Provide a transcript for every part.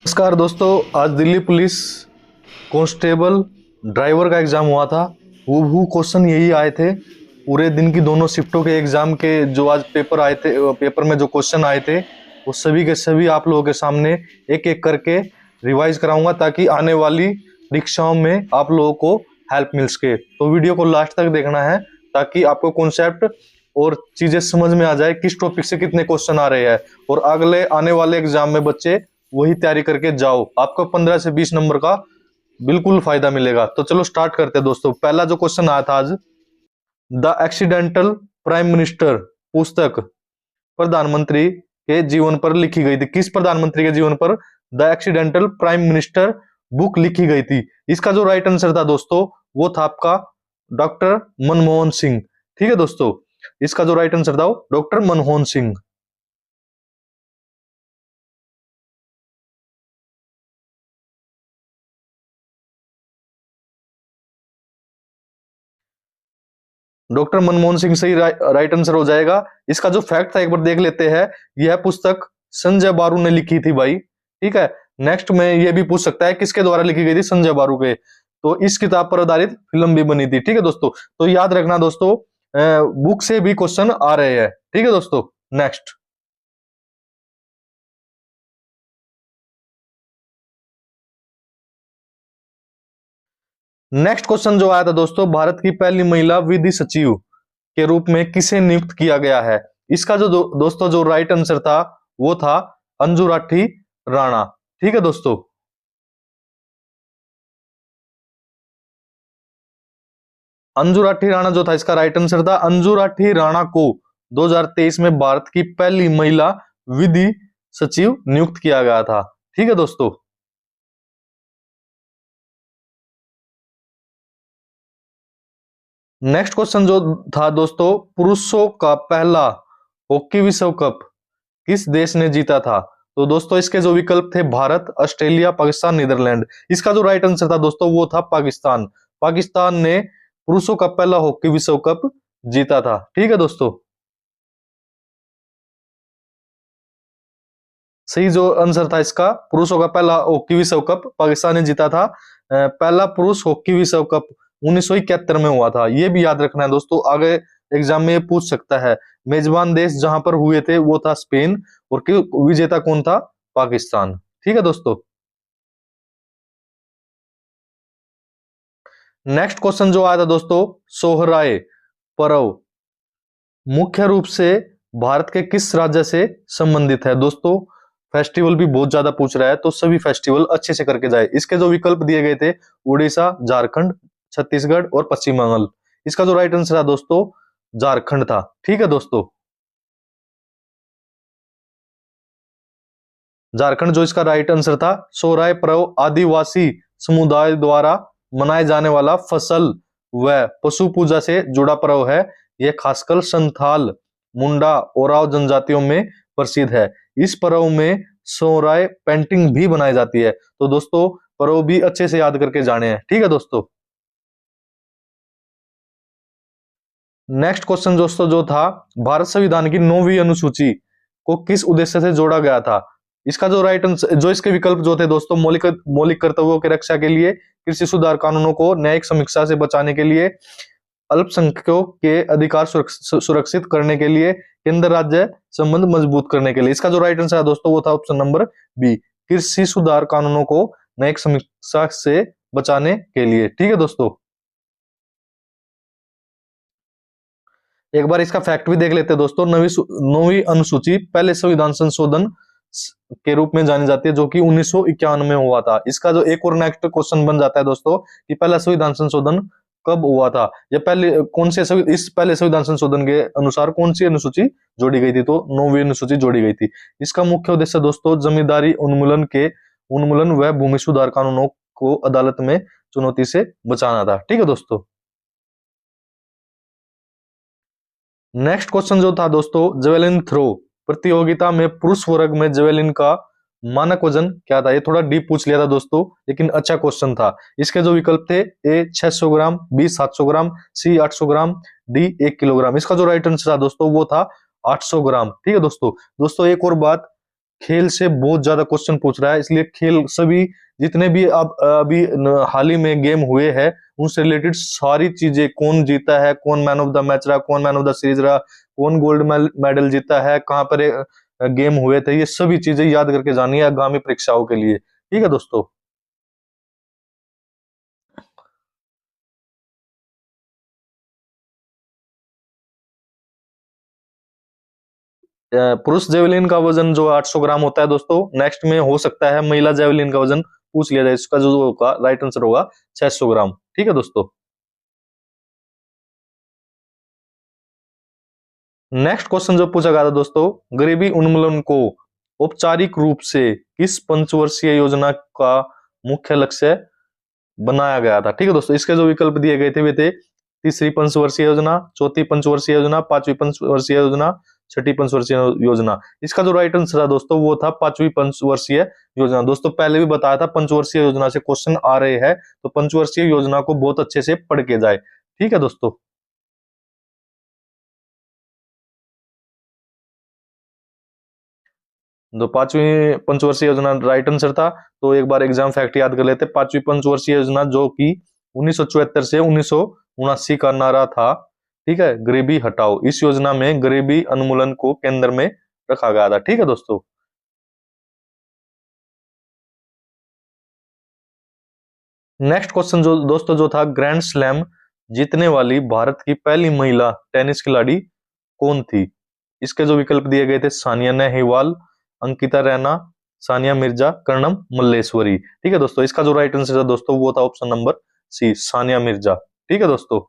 नमस्कार दोस्तों, आज दिल्ली पुलिस कांस्टेबल ड्राइवर का एग्जाम हुआ था। वो क्वेश्चन यही आए थे। पूरे दिन की दोनों शिफ्टों के एग्जाम के जो आज पेपर आए थे, पेपर में जो क्वेश्चन आए थे वो सभी के सभी आप लोगों के सामने एक एक करके रिवाइज कराऊंगा, ताकि आने वाली परीक्षाओं में आप लोगों को हेल्प मिल सके। तो वीडियो को लास्ट तक देखना है, ताकि आपको कॉन्सेप्ट और चीजें समझ में आ जाए किस टॉपिक से कितने क्वेश्चन आ रहे हैं, और अगले आने वाले एग्जाम में बच्चे वही तैयारी करके जाओ। आपको 15 से 20 नंबर का बिल्कुल फायदा मिलेगा। तो चलो स्टार्ट करते हैं दोस्तों। पहला जो क्वेश्चन आया था आज, द एक्सीडेंटल प्राइम मिनिस्टर पुस्तक प्रधानमंत्री के जीवन पर लिखी गई थी। किस प्रधानमंत्री के जीवन पर the accidental prime minister book लिखी गई थी? इसका जो राइट आंसर था दोस्तों, वो था आपका डॉक्टर मनमोहन सिंह। ठीक है दोस्तों, इसका जो राइट आंसर था वो डॉक्टर मनमोहन सिंह। डॉक्टर मनमोहन सिंह सही राइट आंसर हो जाएगा। इसका जो फैक्ट था एक बार देख लेते हैं। यह पुस्तक संजय बारू ने लिखी थी भाई। ठीक है, नेक्स्ट में यह भी पूछ सकता है किसके द्वारा लिखी गई थी? संजय बारू के। तो इस किताब पर आधारित फिल्म भी बनी थी। ठीक है दोस्तों, तो याद रखना दोस्तों, बुक से भी क्वेश्चन आ रहे हैं। ठीक है दोस्तों, नेक्स्ट नेक्स्ट क्वेश्चन जो आया था दोस्तों, भारत की पहली महिला विधि सचिव के रूप में किसे नियुक्त किया गया है? इसका जो दोस्तों जो राइट आंसर था वो था अंजू राठी राणा। ठीक है दोस्तों, अंजू राठी राणा जो था इसका राइट आंसर था। अंजू राठी राणा को 2023 में भारत की पहली महिला विधि सचिव नियुक्त किया गया था। ठीक है दोस्तों, नेक्स्ट क्वेश्चन जो था दोस्तों, पुरुषों का पहला हॉकी विश्व कप किस देश ने जीता था? तो दोस्तों इसके जो विकल्प थे भारत, ऑस्ट्रेलिया, पाकिस्तान, नीदरलैंड। इसका जो राइट आंसर था दोस्तों वो था पाकिस्तान। पाकिस्तान ने पुरुषों का पहला हॉकी विश्व कप जीता था। ठीक है दोस्तों, सही जो आंसर था इसका, पुरुषों का पहला हॉकी विश्व कप पाकिस्तान ने जीता था। पहला पुरुष हॉकी विश्व कप 1971 में हुआ था। ये भी याद रखना है दोस्तों, आगे एग्जाम में ये पूछ सकता है। मेजबान देश जहां पर हुए थे वो था स्पेन, और विजेता कौन था? पाकिस्तान। ठीक है दोस्तों, नेक्स्ट क्वेश्चन जो आया था दोस्तों, सोहराय पर्व मुख्य रूप से भारत के किस राज्य से संबंधित है? दोस्तों फेस्टिवल भी बहुत ज्यादा पूछ रहा है, तो सभी फेस्टिवल अच्छे से करके जाए। इसके जो विकल्प दिए गए थे उड़ीसा, झारखंड, छत्तीसगढ़ और पश्चिम बंगाल। इसका जो राइट आंसर था दोस्तों झारखंड था। ठीक है दोस्तों, झारखंड जो इसका राइट आंसर था। सोहराय पर्व आदिवासी समुदाय द्वारा मनाए जाने वाला फसल व पशु पूजा से जुड़ा पर्व है। यह खासकर संथाल, मुंडा, ओराव जनजातियों में प्रसिद्ध है। इस पर्व में सोहराय पेंटिंग भी बनाई जाती है। तो दोस्तों पर्व भी अच्छे से याद करके जाने हैं। ठीक है दोस्तों, नेक्स्ट क्वेश्चन दोस्तों जो था, भारत संविधान की 9वीं अनुसूची को किस उद्देश्य से जोड़ा गया था? इसका जो राइट आंसर, जो इसके विकल्प जो थे दोस्तों, मौलिक मौलिक कर्तव्यों की रक्षा के लिए, कृषि सुधार कानूनों को न्यायिक समीक्षा से बचाने के लिए, अल्पसंख्यकों के अधिकार सुरक्षित करने के लिए, केंद्र राज्य संबंध मजबूत करने के लिए। इसका जो राइट आंसर है दोस्तों वो था ऑप्शन नंबर बी, कृषि सुधार कानूनों को न्यायिक समीक्षा से बचाने के लिए। ठीक है दोस्तों, एक बार इसका फैक्ट भी देख लेते हैं दोस्तों। नौवीं अनुसूची पहले संविधान संशोधन के रूप में जानी जाती है, जो कि 1951 में हुआ था। इसका जो एक और नेक्स्ट क्वेश्चन बन जाता है दोस्तों कि पहला संविधान संशोधन कब हुआ था, या पहले कौन से इस पहले संविधान संशोधन के अनुसार कौन सी अनुसूची जोड़ी गई थी? तो 9वीं अनुसूची जोड़ी गई थी। इसका मुख्य उद्देश्य दोस्तों जमींदारी उन्मूलन व भूमि सुधार कानूनों को अदालत में चुनौती से बचाना था। ठीक है दोस्तों, नेक्स्ट क्वेश्चन जो था दोस्तों, जेवेलिन थ्रो प्रतियोगिता में पुरुष वर्ग में जेवेलिन का मानक वजन क्या था? ये थोड़ा डीप पूछ लिया था दोस्तों, लेकिन अच्छा क्वेश्चन था। इसके जो विकल्प थे, ए 600 ग्राम, बी 700 ग्राम, सी 800 ग्राम, डी 1 किलोग्राम। इसका जो राइट आंसर था दोस्तों वो था 800 ग्राम। ठीक है दोस्तों, एक और बात, खेल से बहुत ज्यादा क्वेश्चन पूछ रहा है, इसलिए खेल सभी जितने भी अब अभी हाल ही में गेम हुए हैं उनसे रिलेटेड सारी चीजें, कौन जीता है, कौन मैन ऑफ द मैच रहा, कौन मैन ऑफ द सीरीज रहा, कौन गोल्ड मेडल जीता है, कहाँ पर गेम हुए थे, ये सभी चीजें याद करके जानिए आगामी परीक्षाओं के लिए। ठीक है दोस्तों। पुरुष जेवलिन का वजन जो 800 ग्राम होता है दोस्तों। नेक्स्ट में हो सकता है महिला जेवलिन का वजन पूछ लिया जाए, इसका जो होगा राइट आंसर होगा 600 ग्राम। ठीक है दोस्तों। नेक्स्ट क्वेश्चन जो पूछा गया था दोस्तों, गरीबी उन्मूलन को औपचारिक रूप से किस पंचवर्षीय योजना का मुख्य लक्ष्य बनाया गया था। ठीक है दोस्तों। इसके जो विकल्प दिए गए थे वे थे तीसरी पंचवर्षीय योजना, चौथी पंचवर्षीय योजना, पांचवी पंचवर्षीय योजना, छठी पंचवर्षीय योजना। इसका जो राइट आंसर था दोस्तों वो था पांचवी पंचवर्षीय योजना। दोस्तों पहले भी बताया था पंचवर्षीय योजना से क्वेश्चन आ रहे हैं, तो पंचवर्षीय योजना को बहुत अच्छे से पढ़ के जाए। ठीक है दोस्तों। तो पांचवी पंचवर्षीय योजना राइट आंसर था। तो एक बार एग्जाम फैक्ट याद कर लेते। पांचवी पंचवर्षीय योजना जो कि 1974 से 1979 का नारा था, ठीक है, गरीबी हटाओ। इस योजना में गरीबी उन्मूलन को केंद्र में रखा गया था। ठीक है दोस्तों। नेक्स्ट क्वेश्चन जो दोस्तों जो था, ग्रैंड स्लैम जीतने वाली भारत की पहली महिला टेनिस खिलाड़ी कौन थी। इसके जो विकल्प दिए गए थे, सानिया नेहवाल, अंकिता रैना, सानिया मिर्जा, कर्णम मल्लेश्वरी। ठीक है दोस्तों। इसका जो राइट आंसर था दोस्तों वो था option number C, Sania Mirza. ठीक है दोस्तों।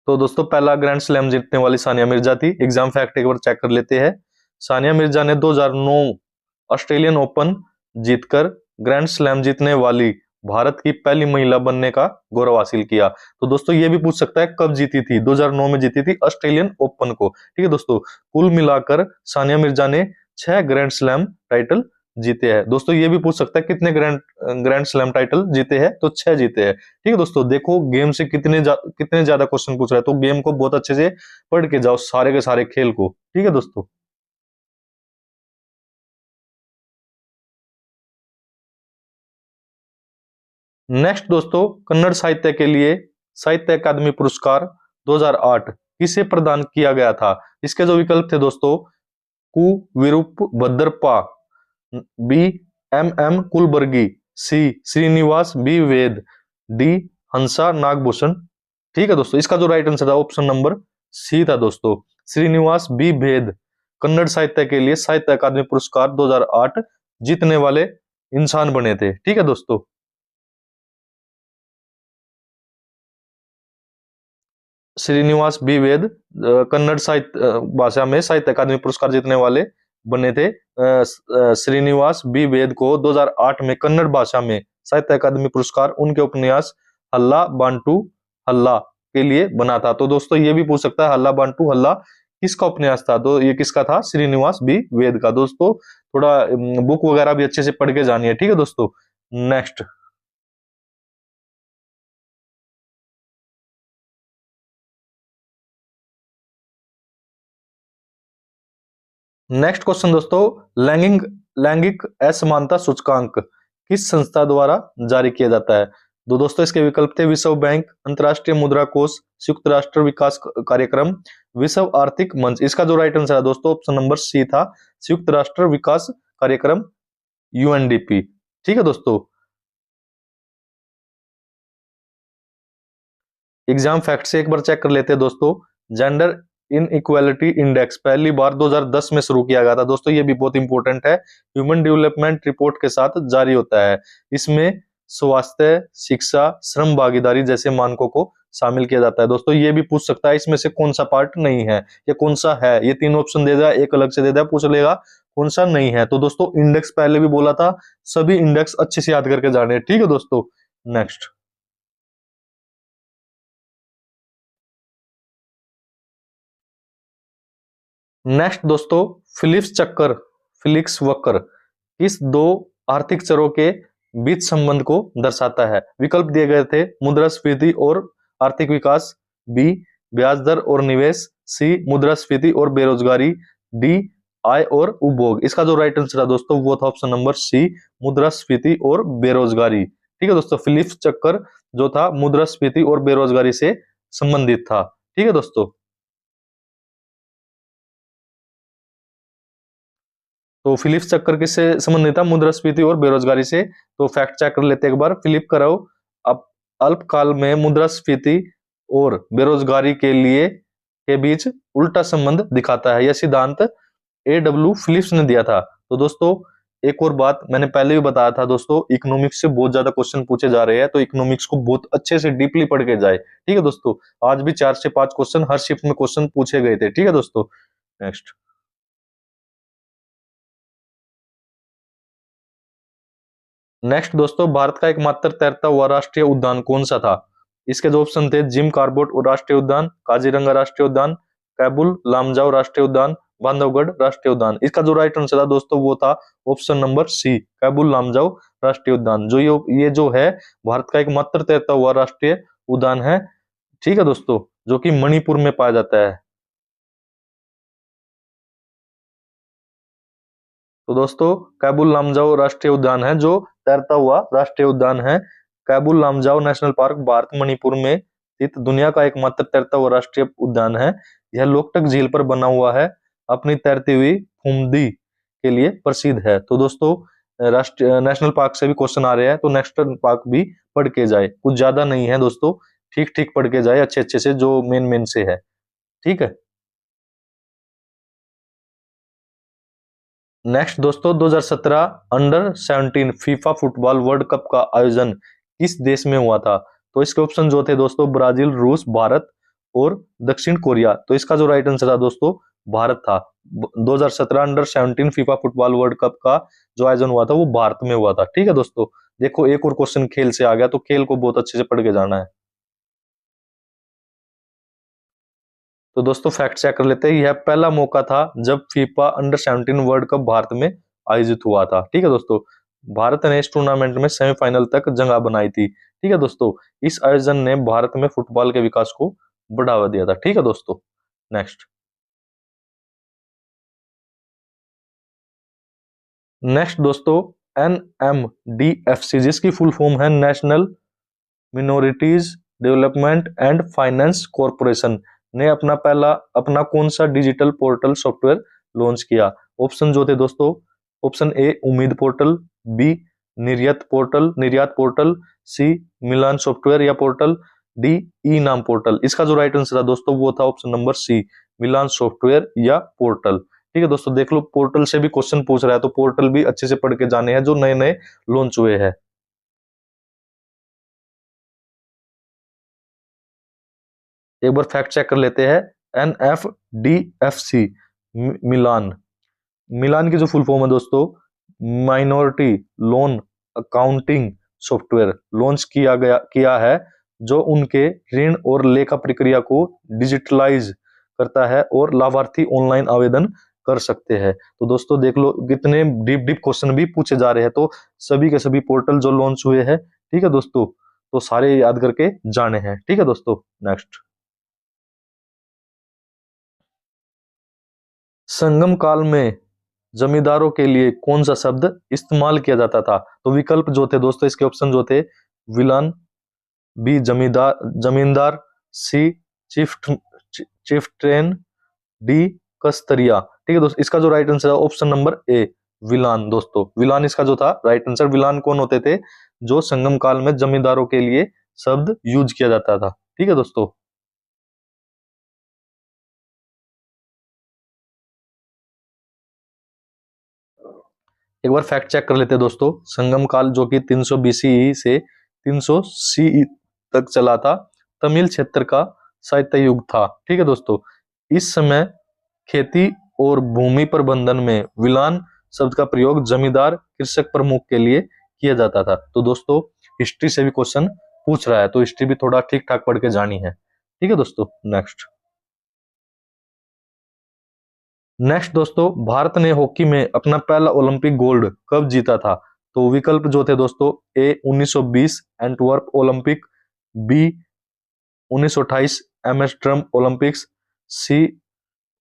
तो दोस्तों पहला ग्रैंड स्लैम जीतने वाली सानिया मिर्जा थी। एग्जाम फैक्ट एक बार चेक कर लेते हैं। सानिया मिर्जा ने 2009 ऑस्ट्रेलियन ओपन जीतकर ग्रैंड स्लैम जीतने वाली भारत की पहली महिला बनने का गौरव हासिल किया। तो दोस्तों ये भी पूछ सकता है कब जीती थी। 2009 में जीती थी ऑस्ट्रेलियन ओपन को। ठीक है दोस्तों। कुल मिलाकर सानिया मिर्जा ने 6 ग्रैंड स्लैम टाइटल जीते हैं। दोस्तों ये भी पूछ सकता है कितने ग्रैंड स्लैम टाइटल जीते हैं, तो 6 जीते हैं। ठीक है दोस्तों। देखो गेम से कितने ज्यादा क्वेश्चन पूछ रहे हैं, तो गेम को बहुत अच्छे से पढ़ के जाओ, सारे के सारे खेल को। ठीक है दोस्तों। नेक्स्ट दोस्तों, कन्नड़ साहित्य के लिए साहित्य अकादमी पुरस्कार 2008 किसे प्रदान किया गया था। इसके जो विकल्प थे दोस्तों, कु विरूप भद्रप्पा, बी एम एम कुलबर्गी, सी श्रीनिवास बी वेद, डी हंसा नागभूषण। ठीक है दोस्तों। इसका जो राइट आंसर था ऑप्शन नंबर सी था दोस्तों, श्रीनिवास बी वेद कन्नड़ साहित्य के लिए साहित्य अकादमी पुरस्कार 2008 जीतने वाले इंसान बने थे। ठीक है दोस्तों। श्रीनिवास बी वेद कन्नड़ साहित्य भाषा में साहित्य अकादमी पुरस्कार जीतने वाले बने थे। श्रीनिवास बी वेद को 2008 में कन्नड़ भाषा में साहित्य अकादमी पुरस्कार उनके उपन्यास हल्ला बांटू हल्ला के लिए बना था। तो दोस्तों ये भी पूछ सकता है हल्ला बांटू हल्ला किसका उपन्यास था, तो ये किसका था, श्रीनिवास बी वेद का। दोस्तों थोड़ा बुक वगैरह भी अच्छे से पढ़ के जानिए। ठीक है दोस्तों। नेक्स्ट नेक्स्ट क्वेश्चन दोस्तों, लैंगिक लैंगिक असमानता सूचकांक किस संस्था द्वारा जारी किया जाता है। तो दोस्तों इसके विकल्प थे विश्व बैंक, अंतरराष्ट्रीय मुद्रा कोष, संयुक्त राष्ट्र विकास कार्यक्रम, विश्व आर्थिक मंच। इसका जो राइट आंसर है दोस्तों ऑप्शन नंबर सी था, संयुक्त राष्ट्र विकास कार्यक्रम, यूएनडीपी। ठीक है दोस्तों। एग्जाम फैक्ट से एक बार चेक कर लेते हैं दोस्तों। जेंडर इन इक्वालिटी इंडेक्स पहली बार 2010 में शुरू किया गया था। दोस्तों ये भी बहुत इंपॉर्टेंट है, ह्यूमन डेवलपमेंट रिपोर्ट के साथ जारी होता है। इसमें स्वास्थ्य, शिक्षा, श्रम भागीदारी जैसे मानकों को शामिल किया जाता है। दोस्तों ये भी पूछ सकता है इसमें से कौन सा पार्ट नहीं है या कौन सा है। ये 3 ऑप्शन दे दिया, एक अलग से दे दिया, पूछ लेगा कौन सा नहीं है। तो दोस्तों इंडेक्स पहले भी बोला था, सभी इंडेक्स अच्छे से याद करके जाने। ठीक है दोस्तों। नेक्स्ट नेक्स्ट दोस्तों, फिलिप्स चक्कर फिलिक्स वक्र किस 2 आर्थिक चरों के बीच संबंध को दर्शाता है। विकल्प दिए गए थे मुद्रास्फीति और आर्थिक विकास, बी ब्याज दर और निवेश, सी मुद्रास्फीति और बेरोजगारी, डी आय और उपभोग। इसका जो राइट आंसर है दोस्तों वो था ऑप्शन नंबर सी, मुद्रास्फीति और बेरोजगारी। ठीक है दोस्तों, फिलिप्स चक्कर जो था मुद्रास्फीति और बेरोजगारी से संबंधित था। ठीक है दोस्तों, तो फिलिप्स चक्कर किससे संबंधित था? मुद्रास्फीति और बेरोजगारी से। तो फैक्ट चेक कर लेते हैं एक बार। फिलिप कराओ अब अल्पकाल में मुद्रास्फीति और बेरोजगारी के बीच उल्टा संबंध दिखाता है। यह सिद्धांत A.W. फिलिप्स ने दिया था। तो दोस्तों एक और बात मैंने पहले भी बताया था दोस्तों, इकोनॉमिक्स से बहुत ज्यादा क्वेश्चन पूछे जा रहे हैं, तो इकोनॉमिक्स को बहुत अच्छे से डीपली पढ़ के जाए। ठीक है दोस्तों, आज भी 4 से 5 क्वेश्चन हर शिफ्ट में क्वेश्चन पूछे गए थे। ठीक है दोस्तों, नेक्स्ट दोस्तों, भारत का एकमात्र तैरता हुआ राष्ट्रीय उद्यान कौन सा था? इसके जो ऑप्शन थे, जिम कार्बेट राष्ट्रीय उद्यान, काजीरंगा राष्ट्रीय उद्यान, कैबुल लामजाओ राष्ट्रीय उद्यान, बांधवगढ़ राष्ट्रीय उद्यान। इसका जो राइट आंसर था दोस्तों वो था option number C, Keibul Lamjao राष्ट्रीय उद्यान। जो ये जो है भारत का एकमात्र तैरता हुआ राष्ट्रीय उद्यान है। ठीक है दोस्तों, जो कि मणिपुर में पाया जाता है। तो दोस्तों कैबुल लामजाओ राष्ट्रीय उद्यान है जो तैरता हुआ राष्ट्रीय उद्यान है। कैबुल लामजाओ नेशनल पार्क भारत मणिपुर में स्थित दुनिया का एकमात्र तैरता हुआ राष्ट्रीय उद्यान है। यह लोकटक झील पर बना हुआ है, अपनी तैरती हुई फुमदी के लिए प्रसिद्ध है। तो दोस्तों राष्ट्रीय नेशनल पार्क से भी क्वेश्चन आ रहे हैं, तो नेशनल पार्क भी पढ़ के जाए, कुछ ज्यादा नहीं है दोस्तों, ठीक ठीक पढ़ के जाए अच्छे अच्छे से, जो मेन मेन से है। ठीक है, नेक्स्ट दोस्तों 2017 under 17 FIFA football world cup का आयोजन किस देश में हुआ था? तो इसके ऑप्शन जो थे दोस्तों, ब्राजील, रूस, भारत और दक्षिण कोरिया। तो इसका जो राइट आंसर था दोस्तों भारत था। 2017 under 17 FIFA football world cup का जो आयोजन हुआ था वो भारत में हुआ था। ठीक है दोस्तों, देखो एक और क्वेश्चन खेल से आ गया, तो खेल को बहुत अच्छे से पढ़ के जाना है। तो दोस्तों फैक्ट चेक कर लेते हैं। यह पहला मौका था जब FIFA under 17 world cup Bharat में आयोजित हुआ था। ठीक है दोस्तों, भारत ने इस टूर्नामेंट में सेमीफाइनल तक जगह बनाई थी। ठीक है दोस्तों, इस आयोजन ने भारत में फुटबॉल के विकास को बढ़ावा दिया था। ठीक है दोस्तों, नेक्स्ट दोस्तों NMDFC, जिसकी फुल फॉर्म है national minorities development and finance corporation, ने अपना कौन सा डिजिटल पोर्टल सॉफ्टवेयर लॉन्च किया? ऑप्शन जो थे दोस्तों, ऑप्शन ए उम्मीद पोर्टल, बी निर्यात पोर्टल, सी मिलान सॉफ्टवेयर या पोर्टल, डी ई नाम पोर्टल। इसका जो राइट आंसर था दोस्तों वो था ऑप्शन नंबर सी, मिलान सॉफ्टवेयर या पोर्टल। ठीक है दोस्तों, देख लो पोर्टल से भी क्वेश्चन पूछ रहा है, तो पोर्टल भी अच्छे से पढ़ के जाने हैं जो नए नए लॉन्च हुए हैं। एक बार फैक्ट चेक कर लेते हैं। NFDFC मिलान, मिलान की जो फुल फॉर्म है दोस्तों, minority loan accounting software launch किया है, जो उनके ऋण और लेखा प्रक्रिया को डिजिटलाइज करता है और लाभार्थी ऑनलाइन आवेदन कर सकते हैं। तो दोस्तों देख लो कितने डीप डीप क्वेश्चन भी पूछे जा रहे हैं, तो सभी के सभी पोर्टल जो लॉन्च हुए हैं। ठीक है दोस्तों, तो सारे याद करके जाने हैं। ठीक है दोस्तों, नेक्स्ट संगम काल में जमींदारों के लिए कौन सा शब्द इस्तेमाल किया जाता था? तो विकल्प जो थे दोस्तों, इसके ऑप्शन जो थे, विलान, बी जमींदार, सी चिफ्टेन, डी कस्तरिया। ठीक है दोस्तों, इसका जो राइट आंसर है ऑप्शन नंबर ए, विलान। दोस्तों विलान इसका जो था राइट आंसर। विलान कौन होते थे? जो संगम काल में जमींदारों के लिए शब्द यूज किया जाता था। ठीक है दोस्तों, एक बार फैक्ट चेक कर लेते हैं दोस्तों। संगम काल जो कि 300 BCE से 300 CE तक चला था, तमिल क्षेत्र का साहित्य युग था। ठीक है दोस्तों, इस समय खेती और भूमि प्रबंधन में विलान शब्द का प्रयोग जमींदार कृषक प्रमुख के लिए किया जाता था। तो दोस्तों हिस्ट्री से भी क्वेश्चन पूछ रहा है, तो हिस्ट्री भी थोड़ा ठीक ठाक पढ़ के जानी है। ठीक है दोस्तों, नेक्स्ट दोस्तों, भारत ने हॉकी में अपना पहला ओलंपिक गोल्ड कब जीता था? तो विकल्प जो थे दोस्तों, A 1920 Antwerp Olympic, B 1928 Amsterdam Olympics, C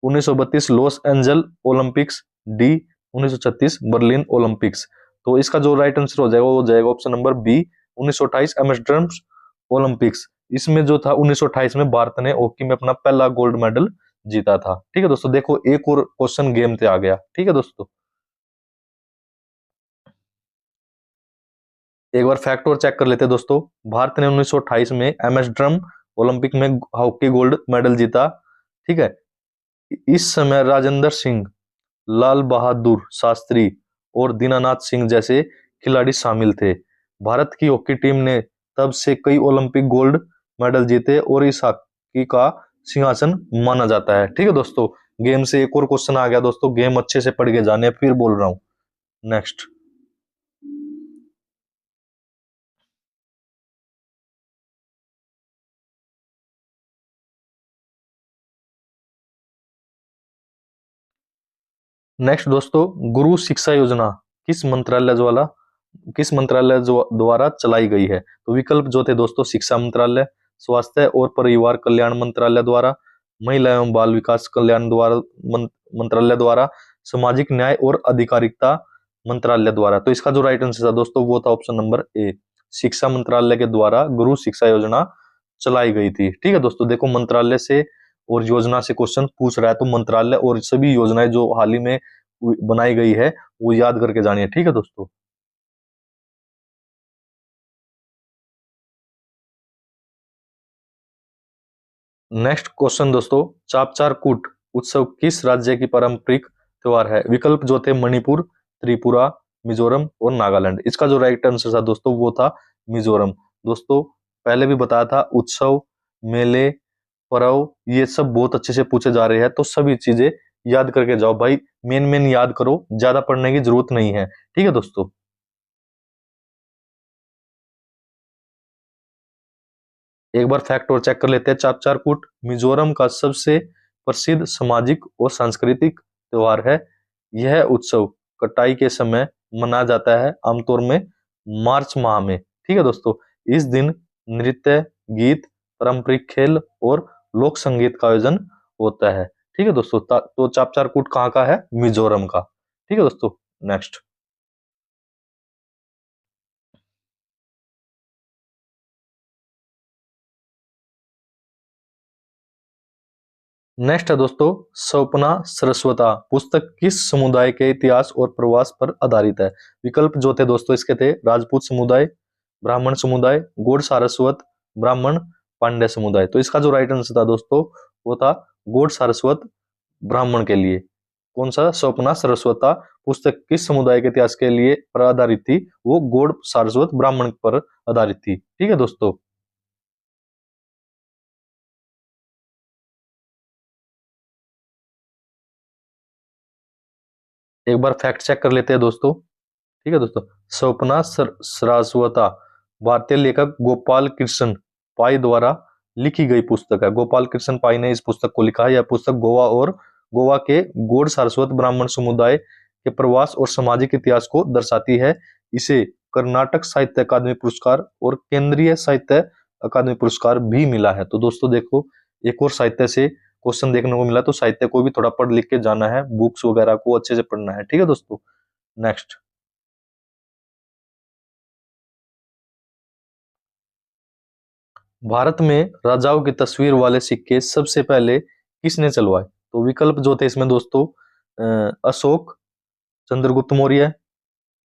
1932 Los Angeles Olympics, D 1936 Berlin Olympics. तो इसका जो राइट आंसर हो जाएगा वो हो जाएगा option number B 1928 Amsterdam Olympics. इसमें जो था 1928 में भारत ने हॉकी में अपना पहला गोल्ड मेडल जीता था। ठीक है दोस्तों, देखो एक और क्वेश्चन गेम पे आ गया। ठीक है दोस्तों, एक बार फैक्ट और चेक कर लेते हैं दोस्तों। भारत ने 1928 में एम्स्टर्डम ओलंपिक में हॉकी गोल्ड मेडल जीता। ठीक है, इस समय राजेंद्र सिंह, लाल बहादुर शास्त्री और दीनानाथ सिंह जैसे खिलाड़ी शामिल थे। भारत की हॉकी टीम ने तब से कई ओलंपिक गोल्ड मेडल जीते और इस हॉकी का सिंहासन माना जाता है। ठीक है दोस्तों, गेम से एक और क्वेश्चन आ गया दोस्तों, गेम अच्छे से पढ़ के जाने, फिर बोल रहा हूं। नेक्स्ट नेक्स्ट दोस्तों, गुरु शिक्षा योजना किस मंत्रालय द्वारा द्वारा चलाई गई है? तो विकल्प जो थे दोस्तों, शिक्षा मंत्रालय, स्वास्थ्य और परिवार कल्याण मंत्रालय द्वारा, महिला एवं बाल विकास कल्याण द्वारा मंत्रालय द्वारा, सामाजिक न्याय और अधिकारिता मंत्रालय द्वारा। तो इसका जो राइट आंसर था दोस्तों वो था ऑप्शन नंबर ए, शिक्षा मंत्रालय के द्वारा गुरु शिक्षा योजना चलाई गई थी। ठीक है दोस्तों, देखो मंत्रालय से और योजना से क्वेश्चन पूछ रहा है, तो मंत्रालय और सभी योजनाएं जो हाल ही में बनाई गई है वो याद करके जानिए। ठीक है दोस्तों, नेक्स्ट क्वेश्चन दोस्तों, चापचार कूट उत्सव किस राज्य की पारंपरिक त्योहार है? विकल्प जो थे मणिपुर, त्रिपुरा, मिजोरम और नागालैंड। इसका जो राइट आंसर था दोस्तों वो था मिजोरम। दोस्तों पहले भी बताया था, उत्सव, मेले, पर्व ये सब बहुत अच्छे से पूछे जा रहे हैं, तो सभी चीजें याद करके जाओ भाई, मेन मेन याद करो, ज्यादा पढ़ने की जरूरत नहीं है। ठीक है दोस्तों, एक बार फैक्ट और चेक कर लेते हैं। चापचारकूट मिजोरम का सबसे प्रसिद्ध सामाजिक और सांस्कृतिक त्योहार है। यह उत्सव कटाई के समय मनाया जाता है, आमतौर में मार्च माह में। ठीक है दोस्तों, इस दिन नृत्य, गीत, पारंपरिक खेल और लोक संगीत का आयोजन होता है। ठीक है दोस्तों, तो चापचारकूट कहाँ का है? मिजोरम का। ठीक है दोस्तों, नेक्स्ट नेक्स्ट है दोस्तों, स्वप्ना सरस्वता पुस्तक किस समुदाय के इतिहास और प्रवास पर आधारित है? विकल्प जो थे दोस्तों इसके थे, राजपूत समुदाय, ब्राह्मण समुदाय, गौड़ सारस्वत, ब्राह्मण, पांड्य समुदाय। तो इसका जो राइट आंसर था दोस्तों वो था गौड़ सारस्वत ब्राह्मण के लिए। कौन सा? स्वप्ना सरस्वता पुस्तक किस समुदाय के इतिहास के लिए पर आधारित थी? वो गौड़ सारस्वत ब्राह्मण पर आधारित थी। ठीक है दोस्तों, एक बार फैक्ट चेक कर लेते हैं दोस्तों। ठीक है दोस्तों, स्वप्ना सरास्वता भारतीय लेखक गोपाल कृष्ण पाई द्वारा लिखी गई पुस्तक है। गोपाल कृष्ण पाई ने इस पुस्तक को लिखा है। यह पुस्तक गोवा के गौड़ सारस्वत ब्राह्मण समुदाय के प्रवास और सामाजिक इतिहास को दर्शाती है। इसे कर्नाटक साहित्य अकादमी पुरस्कार और केंद्रीय साहित्य अकादमी पुरस्कार भी मिला है। तो दोस्तों देखो, एक और साहित्य से क्वेश्चन देखने को मिला, तो साहित्य को भी थोड़ा पढ़ लिख के जाना है, बुक्स वगैरह को अच्छे से पढ़ना है। ठीक है दोस्तों, नेक्स्ट भारत में राजाओं की तस्वीर वाले सिक्के सबसे पहले किसने चलवाए? तो विकल्प जो थे इसमें दोस्तों, अशोक, चंद्रगुप्त मौर्य,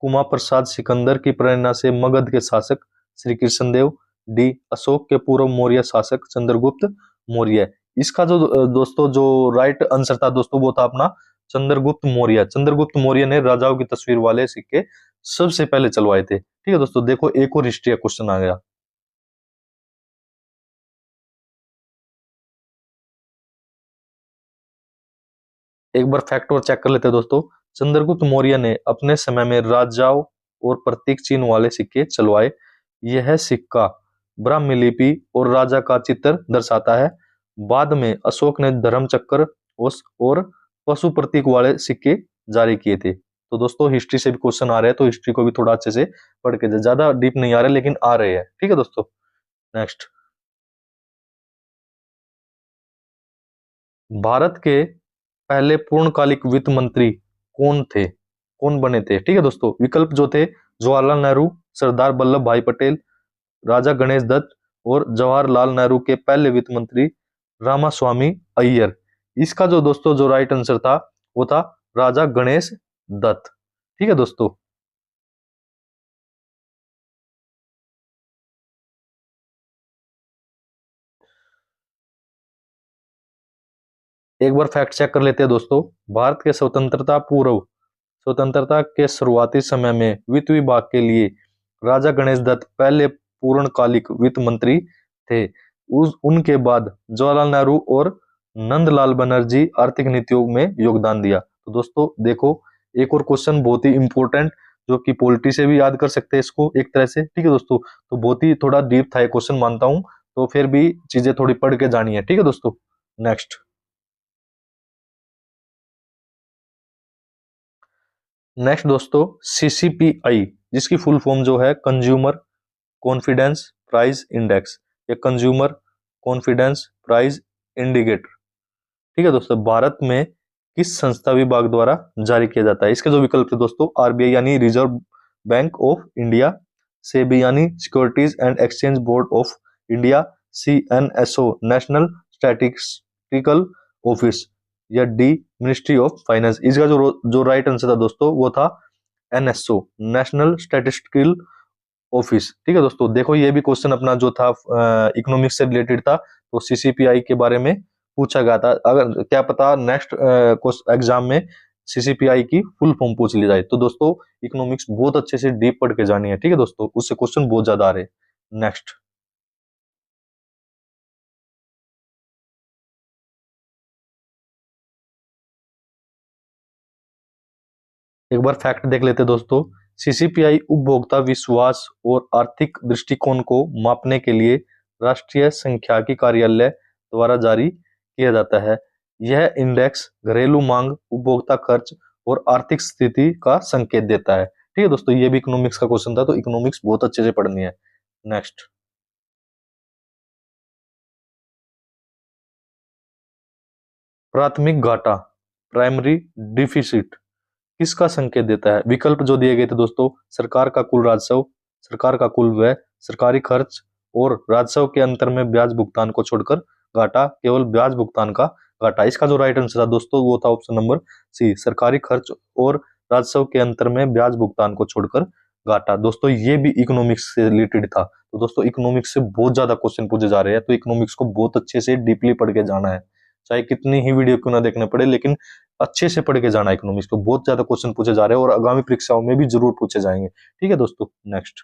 कुमार प्रसाद सिकंदर की प्रेरणा से मगध के शासक श्री कृष्णदेव, डी अशोक के पूर्व मौर्य शासक चंद्रगुप्त मौर्य। इसका जो दोस्तों जो राइट आंसर था दोस्तों वो था अपना चंद्रगुप्त मौर्य। चंद्रगुप्त मौर्य ने राजाओं की तस्वीर वाले सिक्के सबसे पहले चलवाए थे। ठीक है दोस्तों, देखो एक और हिस्ट्री का क्वेश्चन आ गया। एक बार फैक्ट और चेक कर लेते हैं दोस्तों। चंद्रगुप्त मौर्य ने अपने समय में राजाओं और प्रतीक चिन्ह वाले सिक्के चलवाए। यह सिक्का ब्राह्मी लिपि और राजा का चित्र दर्शाता है। बाद में अशोक ने धर्म चक्र और पशु प्रतीक वाले सिक्के जारी किए थे। तो दोस्तों हिस्ट्री से भी क्वेश्चन आ रहे हैं, तो हिस्ट्री को भी थोड़ा अच्छे से पढ़ के ज्यादा डीप नहीं आ रहे लेकिन आ रहे हैं। ठीक है दोस्तों, नेक्स्ट भारत के पहले पूर्णकालिक वित्त मंत्री कौन थे, कौन बने थे? ठीक है दोस्तों, विकल्प जो थे जवाहरलाल नेहरू, सरदार वल्लभ भाई पटेल, राजा गणेश दत्त और जवाहरलाल नेहरू के पहले वित्त मंत्री रामास्वामी अय्यर। इसका जो दोस्तों जो राइट आंसर था वो था राजा गणेश दत्त। ठीक है दोस्तों। एक बार फैक्ट चेक कर लेते हैं दोस्तों। भारत के स्वतंत्रता के शुरुआती समय में वित्त विभाग के लिए राजा गणेश दत्त पहले पूर्णकालिक वित्त मंत्री थे। उनके बाद जवाहरलाल नेहरू और नंदलाल बनर्जी आर्थिक नीतियों में योगदान दिया। तो दोस्तों देखो, एक और क्वेश्चन बहुत ही इंपॉर्टेंट, जो कि पॉलिटी से भी याद कर सकते हैं इसको एक तरह से। ठीक है दोस्तों, तो बहुत ही थोड़ा डीप था ये क्वेश्चन मानता हूं, तो फिर भी चीजें थोड़ी पढ़ के जानी है। ठीक है दोस्तों। नेक्स्ट दोस्तों, सीसीपीआई, जिसकी फुल फॉर्म जो है कंज्यूमर कॉन्फिडेंस प्राइस इंडेक्स या कंज्यूमर कॉन्फिडेंस प्राइस इंडिकेटर। ठीक है दोस्तों, भारत में किस संस्था विभाग द्वारा जारी किया जाता है? इसके जो विकल्प थे दोस्तों, आरबीआई यानी Reserve Bank of India, SEBI यानी Securities and Exchange Board of India, CNSO National Statistical Office, या डी मिनिस्ट्री ऑफ फाइनेंस। इसका जो राइट आंसर था दोस्तों वो था एनएसओ नेशनल स्टैटिस्टिकल ऑफिस। ठीक है दोस्तों, देखो ये भी क्वेश्चन अपना जो था इकोनॉमिक्स से रिलेटेड था, तो सीसीपीआई के बारे में पूछा गया था। अगर क्या पता नेक्स्ट एग्जाम में सीसीपीआई की फुल फॉर्म पूछ ली जाए। तो दोस्तों इकोनॉमिक्स बहुत अच्छे से डीप पढ़ के जानी है। ठीक है दोस्तों, उससे क्वेश्चन बहुत ज्यादा आ रहे हैं। नेक्स्ट, एक बार फैक्ट देख लेते हैं दोस्तों। सीसीपीआई उपभोक्ता विश्वास और आर्थिक दृष्टिकोण को मापने के लिए राष्ट्रीय सांख्यिकी कार्यालय द्वारा जारी किया जाता है। यह इंडेक्स घरेलू मांग, उपभोक्ता खर्च और आर्थिक स्थिति का संकेत देता है। ठीक है दोस्तों, ये भी इकोनॉमिक्स का क्वेश्चन था, तो इकोनॉमिक्स बहुत अच्छे से पढ़नी है। नेक्स्ट, प्राथमिक घाटा प्राइमरी डिफिसिट किसका संकेत देता है? विकल्प जो दिए गए थे दोस्तों, सरकार का कुल राजस्व, सरकार का कुल व्यय, सरकारी खर्च और राजस्व के अंतर में ब्याज भुगतान को छोड़कर घाटा, केवल ब्याज भुगतान का घाटा। इसका जो राइट आंसर था दोस्तों वो था ऑप्शन नंबर सी, सरकारी खर्च और राजस्व के अंतर में ब्याज भुगतान को छोड़कर घाटा। दोस्तों ये भी इकोनॉमिक्स से रिलेटेड था। तो दोस्तों इकोनॉमिक्स से बहुत ज्यादा क्वेश्चन पूछे जा रहे हैं, तो इकोनॉमिक्स को बहुत अच्छे से डीपली पढ़ के जाना है, चाहे कितनी ही वीडियो क्यों ना देखने पड़े, लेकिन अच्छे से पढ़ के जाना। इकोनॉमिक्स को बहुत ज्यादा क्वेश्चन पूछे जा रहे हैं और आगामी परीक्षाओं में भी जरूर पूछे जाएंगे। ठीक है दोस्तों। नेक्स्ट,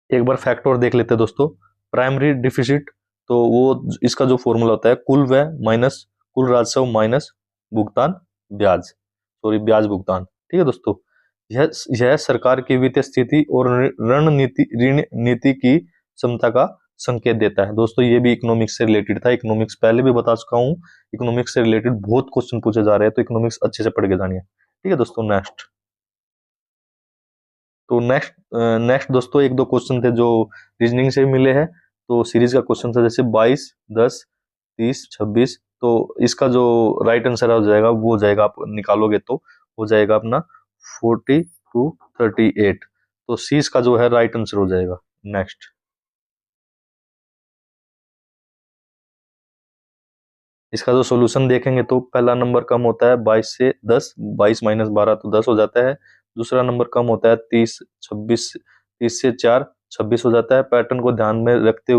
एक बार फैक्ट और देख लेते हैं दोस्तों। प्राइमरी डिफिसिट, तो वो इसका जो फॉर्मूला होता है कुल व्यय माइनस कुल राजस्व माइनस भुगतान ब्याज, सॉरी ब्याज भुगतान। ठीक है दोस्तों, यह सरकार की वित्तीय स्थिति और रणनीति ऋण नीति की क्षमता का संकेत देता है। दोस्तों ये भी इकोनॉमिक्स से रिलेटेड था, इकोनॉमिक्स पहले भी बता चुका हूँ। इकोनॉमिक्स से रिलेटेड बहुत क्वेश्चन पूछे जा रहे हैं, तो इकोनॉमिक्स अच्छे से पढ़ के जानिए। ठीक है दोस्तों। नेक्स्ट, तो नेक्स्ट दोस्तों एक दो क्वेश्चन थे जो रीजनिंग से मिले हैं। तो सीरीज का क्वेश्चन था जैसे 22, 10, 30, 26। तो इसका जो राइट आंसर हो जाएगा वो हो जाएगा, आप निकालोगे तो हो जाएगा अपना 40 to 38। तो सी इसका जो है राइट आंसर हो जाएगा। नेक्स्ट, इसका जो सॉल्यूशन देखेंगे तो पहला नंबर कम होता है 22 से 10, 22 माइनस 12 तो 10 हो जाता है। दूसरा नंबर कम होता है 30, 26, 30 से 4 26 हो जाता है। पैटर्न को ध्यान में रखते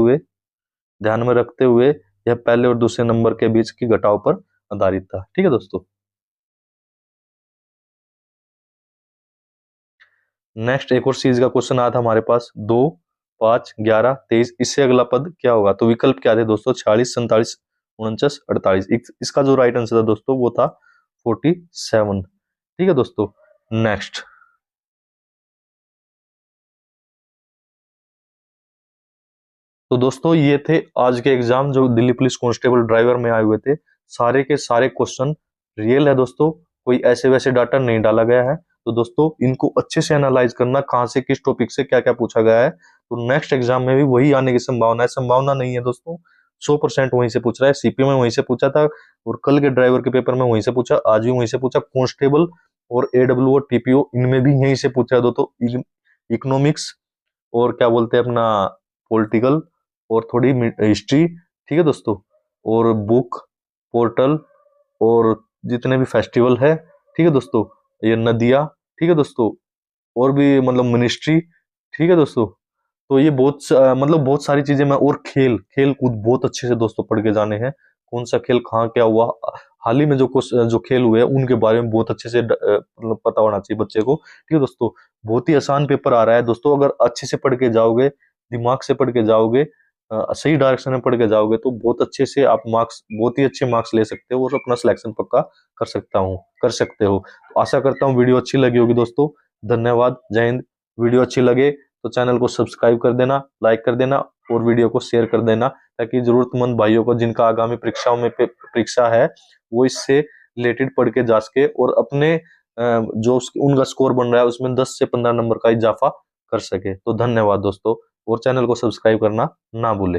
हुए यह पहले और दूसरे नंबर के बीच की घटाव पर आधारित था। ठीक है दोस्तों। नेक्स्ट एक और सीरीज का क्वेश्चन आया था हमारे पास, 2, 5, 11, 23, इससे अगला पद क्या होगा? तो विकल्प क्या थे दोस्तों? 46, 47, 49, 48। इसका जो राइट आंसर था दोस्तों वो था 47। ठीक है दोस्तों। नेक्स्ट, तो दोस्तों ये थे आज के एग्जाम जो दिल्ली पुलिस कांस्टेबल ड्राइवर में आए हुए थे। सारे के सारे क्वेश्चन रियल है दोस्तों, कोई ऐसे वैसे डाटा नहीं डाला गया है। तो दोस्तों इनको अच्छे से एनालाइज करना, कहाँ से किस टॉपिक से क्या क्या पूछा गया है। तो नेक्स्ट एग्जाम में भी वही आने की संभावना है। संभावना नहीं है दोस्तों, 100% वहीं से पूछ रहा है। सीपीओ में वहीं से पूछा था, और कल के ड्राइवर के पेपर में वहीं से पूछा, आज भी वहीं से पूछा। कांस्टेबल और एडब्ल्यू और टीपीओ इनमें भी यहीं से पूछा है दोस्तों। इकोनॉमिक्स और क्या बोलते हैं अपना पॉलिटिकल और थोड़ी हिस्ट्री, ठीक है दोस्तों, और बुक पोर्टल और जितने भी फेस्टिवल है, ठीक है दोस्तों, ये नदियाँ, ठीक है दोस्तों, और भी मतलब मिनिस्ट्री, ठीक है दोस्तों। तो ये मतलब बहुत सारी चीजें मैं, और खेल खेल कूद बहुत अच्छे से दोस्तों पढ़ के जाने हैं। कौन सा खेल कहाँ क्या हुआ, हाल ही में जो खेल हुए हैं उनके बारे में बहुत अच्छे से मतलब पता होना चाहिए बच्चे को, ठीक है दोस्तों। बहुत ही आसान पेपर आ रहा है दोस्तों, अगर अच्छे से पढ़ के जाओगे, दिमाग से पढ़ के जाओगे, सही डायरेक्शन में पढ़ के जाओगे तो बहुत अच्छे से आप मार्क्स, बहुत ही अच्छे मार्क्स ले सकते हो और अपना सिलेक्शन पक्का कर सकते हो। तो आशा करता हूँ वीडियो अच्छी लगी होगी दोस्तों। धन्यवाद, जय हिंद। वीडियो अच्छी लगे तो चैनल को सब्सक्राइब कर देना, लाइक कर देना और वीडियो को शेयर कर देना, ताकि जरूरतमंद भाइयों को जिनका आगामी परीक्षाओं में परीक्षा है वो इससे रिलेटेड पढ़ के जा सके और अपने जो उनका स्कोर बन रहा है उसमें 10 से 15 नंबर का इजाफा कर सके। तो धन्यवाद दोस्तों, और चैनल को सब्सक्राइब करना ना भूले।